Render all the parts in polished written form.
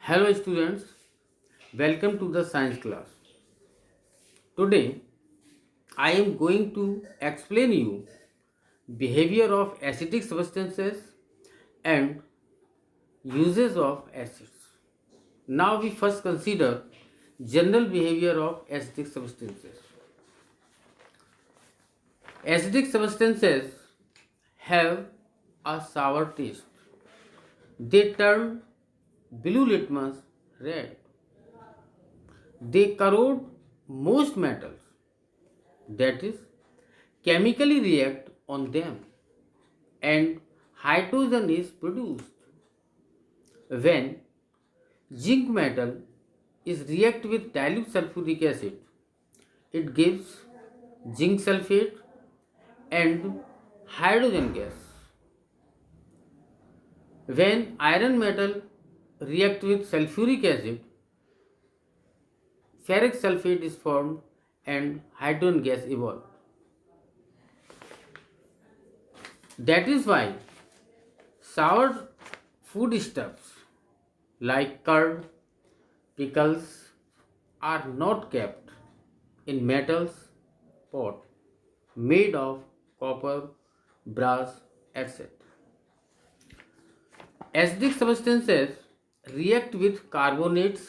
Hello students, welcome to the science class. Today I am going to explain you behavior of acidic substances and uses of acids. Now we first consider general behavior of acidic substances. Acidic substances have a sour taste. They turn blue litmus red. They corrode most metals, that is, chemically react on them, and hydrogen is produced. When zinc metal is react with dilute sulfuric acid, it gives zinc sulfate and hydrogen gas. When iron metal react with sulfuric acid, ferric sulfate is formed and hydrogen gas evolved. That is why sour foodstuffs like curd, pickles are not kept in metals pot made of copper, brass, etc. Acidic substances react with carbonates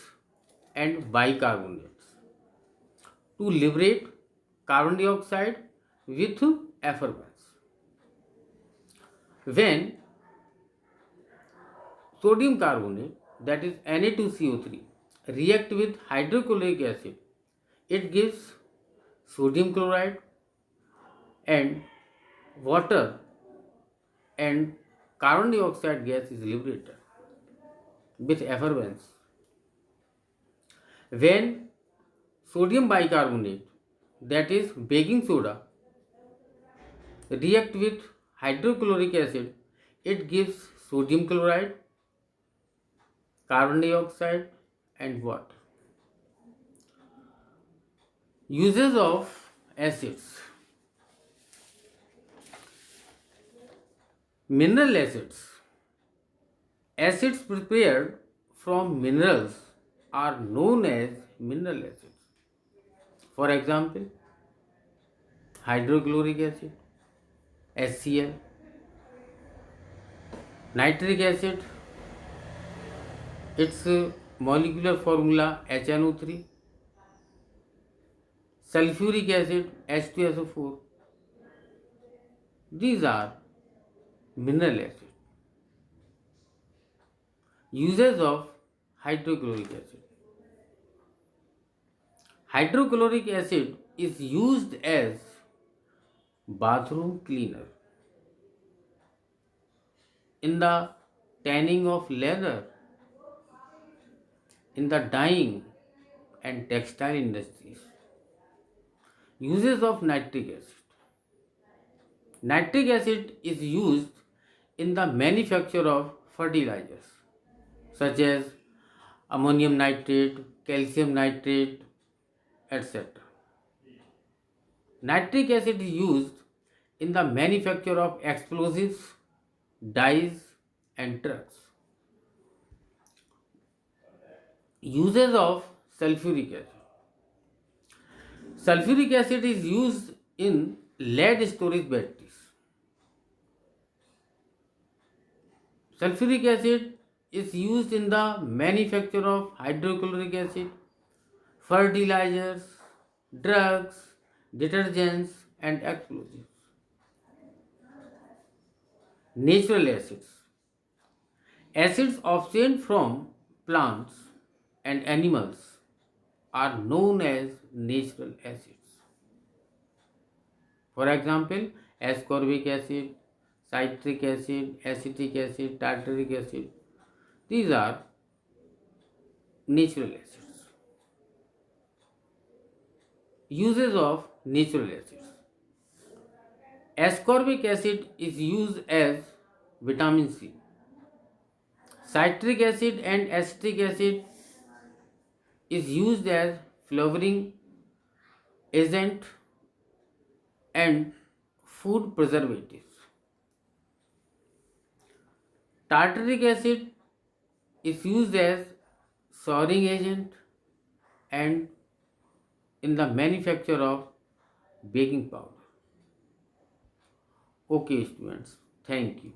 and bicarbonates to liberate carbon dioxide with effervescence. When sodium carbonate, that is Na2CO3, react with hydrochloric acid, it gives sodium chloride and water, and carbon dioxide gas is liberated with effervescence. When sodium bicarbonate, that is baking soda, react with hydrochloric acid, it gives sodium chloride, carbon dioxide and water. Uses of acids. Mineral acids. Acids prepared from minerals are known as mineral acids. For example, hydrochloric acid, HCl, nitric acid, its molecular formula HNO3, sulfuric acid H2SO4. These are mineral acids. Uses of hydrochloric acid. Hydrochloric acid is used as bathroom cleaner, in the tanning of leather, in the dyeing and textile industries. Uses of nitric acid. Nitric acid is used in the manufacture of fertilizers such as ammonium nitrate, calcium nitrate, etc. Nitric acid is used in the manufacture of explosives, dyes, and trucks. Uses of sulfuric acid. Sulfuric acid is used in lead storage batteries. Sulfuric acid is used in the manufacture of hydrochloric acid, fertilizers, drugs, detergents, and explosives. Natural acids. Acids obtained from plants and animals are known as natural acids. For example, ascorbic acid, citric acid, acetic acid, tartaric acid. These are natural acids. Uses of natural acids. Ascorbic acid is used as vitamin C. Citric acid and acetic acid is used as flavoring agent and food preservatives. Tartaric acid is used as souring agent, and in the manufacture of baking powder. Okay, students, thank you.